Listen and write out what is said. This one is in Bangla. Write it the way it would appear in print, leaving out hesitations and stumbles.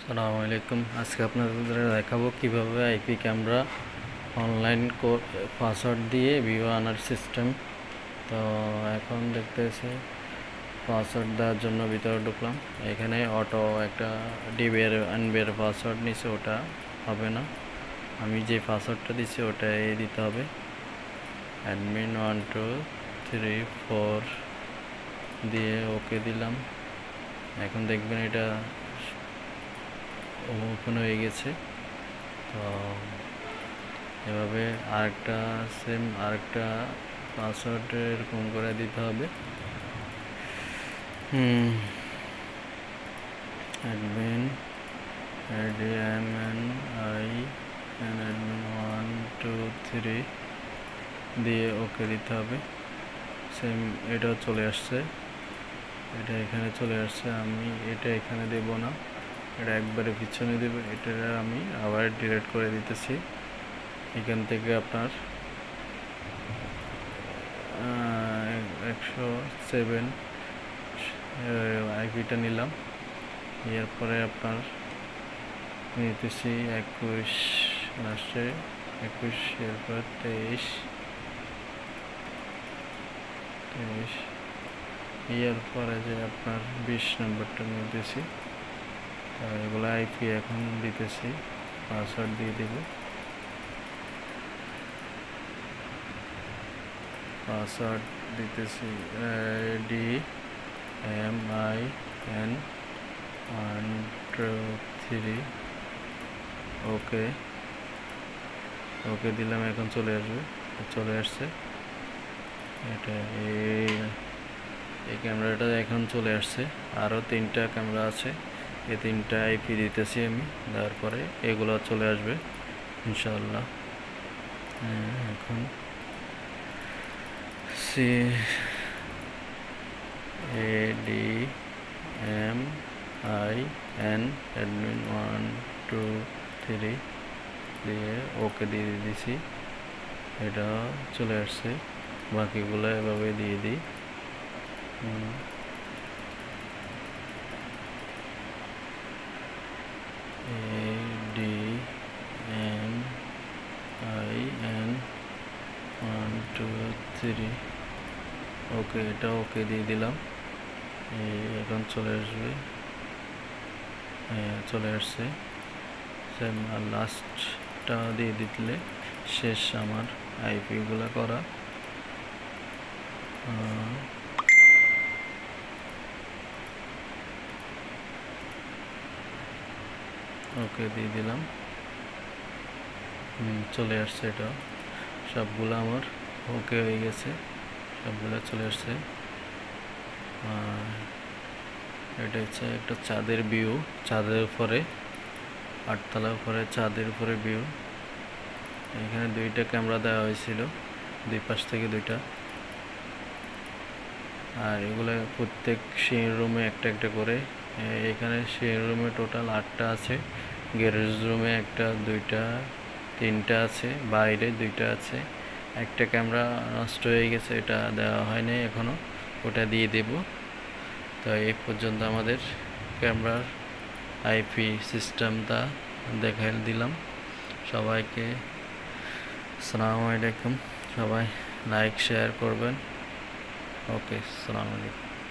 আসসালামু আলাইকুম। আজকে আপনাদের দেখাবো কিভাবে আইপি ক্যামেরা অনলাইন পাসওয়ার্ড দিয়ে ভিউ আনার সিস্টেম। তো এখন দেখতেছি পাসওয়ার্ড দেওয়ার জন্য ভিতরে ঢুকলাম। এখানে অটো একটা ডিবিআর এনবিআর পাসওয়ার্ড নিছে, ওটা হবে না। আমি যে পাসওয়ার্ডটা দিচ্ছি ওটাই দিতে হবে। অ্যাডমিন 1 2 3 4 দিয়ে ওকে দিলাম। এখন দেখবেন এটা ওপেন হয়ে গেছে। তো এভাবে আরেকটা পাসওয়ার্ড এরকম করে দিতে হবে। অ্যাডমিন অ্যাডমিন 1 2 3 দিয়ে ওকে দিতে হবে। সেম এটাও চলে আসছে, এটা এখানে চলে আসছে। আমি এটা এখানে দেব না, এটা একবারে পিছনে দেবে। এটা আমি আবার ডিলিট করে দিতেছি। এখান থেকে আপনার 107 আইপিটা নিলাম। এরপরে আপনার নিতেছি 21 লাস্টে 21, এরপর 23 এরপরে যে আপনার 20 নম্বরটা নিতেছি। এগুলো আইপি এখন দিতেছি, পাসওয়ার্ড দিয়ে দেব। পাসওয়ার্ড দিতেছি DMIN 1 2 3 ওকে দিলাম। এখন চলে আসছে। এটা এই ক্যামেরাটা এখন চলে আসছে। আরও 3টা ক্যামেরা আছে, এই 3টা আইপি দিতেছি আমি। তারপরে এগুলো চলে আসবে ইনশাআল্লাহ। এখন ADMIN অ্যাডমিন 1 2 3 দিয়ে ওকে দিয়ে দিয়েছি। এটা চলে আসছে। বাকিগুলো এভাবে দিয়ে দিই। ADMIN 1 2 3 ওকে, এটা ওকে দিয়ে দিলাম। এখন চলে আসবে, চলে আসছে। সেম আর লাস্টটা দিয়ে দিলে শেষ আমার আইপিগুলো করা। ওকে দিয়ে দিলাম, চলে আসছে। এটা সবগুলো আমার ওকে হয়ে গেছে, সবগুলো চলে আসছে। এটা হচ্ছে একটা চাঁদের ভিউ, চাঁদের উপরে 8তলার উপরে চাঁদের উপরে ভিউ। এখানে 2টা ক্যামেরা দেওয়া হয়েছিল, দুই পাশ থেকে 2টা। আর এগুলো প্রত্যেক শেয়ার রুমে একটা একটা করে। এখানে শেয়ার রুমে টোটাল 8টা আছে, গ্যারেজ রুমে 1টা 2টা 3টা আছে, বাইরে 2টা আছে। একটা ক্যামেরা নষ্ট হয়ে গেছে, এটা দেওয়া হয়নি এখনও, ওটা দিয়ে দেব। তো এই পর্যন্ত আমাদের ক্যামেরার আইপি সিস্টেমটা দেখাই দিলাম সবাইকে। আসসালামু আলাইকুম। সবাই লাইক শেয়ার করবেন। ওকে, আসসালামু আলাইকুম।